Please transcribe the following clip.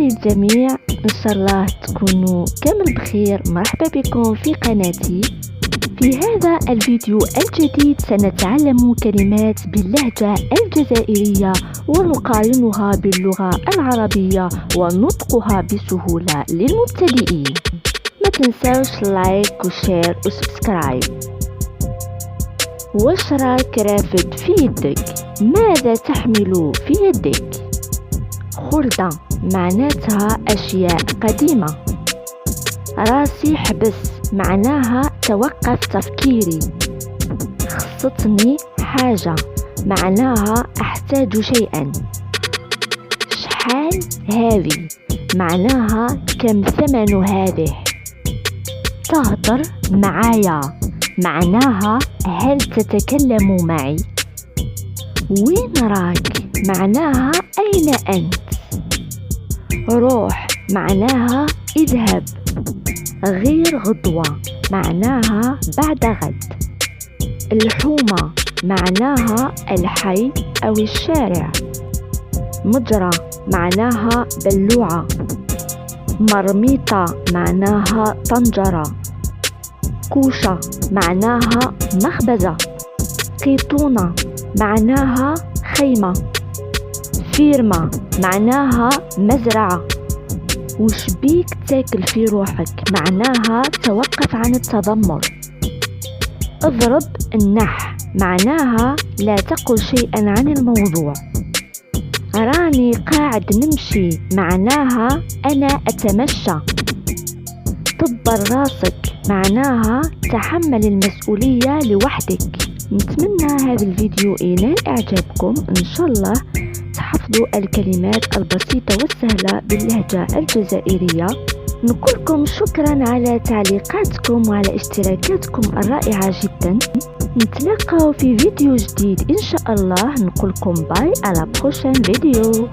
للجميع، إن شاء الله تكونوا كامل بخير. مرحبا بكم في قناتي. في هذا الفيديو الجديد سنتعلم كلمات باللهجة الجزائرية ونقارنها باللغة العربية ونطقها بسهولة للمبتدئين. ما تنسوش لايك وشير وسبسكرايب. واش راك رافد في يدك؟ ماذا تحمل في يدك؟ خلدة معناتها أشياء قديمة. راسي حبس معناها توقف تفكيري. خصتني حاجة معناها أحتاج شيئا. شحال هذه معناها كم ثمن هذه. تهدر معايا معناها هل تتكلم معي. وين راك معناها أين أنت. روح معناها اذهب. غير غدوة معناها بعد غد. الحومة معناها الحي أو الشارع. مجرى معناها بلوعة. مرميطة معناها طنجرة. كوشة معناها مخبزة. قيطونة معناها خيمة. فيرمة معناها مزرعة. وش بيك تاكل في روحك معناها توقف عن التذمر. اضرب النح معناها لا تقل شيئا عن الموضوع. راني قاعد نمشي معناها أنا أتمشى. طبر راسك معناها تحمل المسؤولية لوحدك. نتمنى هذا الفيديو ينال إعجابكم. إن شاء الله تحفظوا الكلمات البسيطة والسهلة باللهجة الجزائرية. نقولكم شكرا على تعليقاتكم وعلى اشتراكاتكم الرائعة جدا. نتلاقى في فيديو جديد إن شاء الله. نقولكم باي على بروشين فيديو.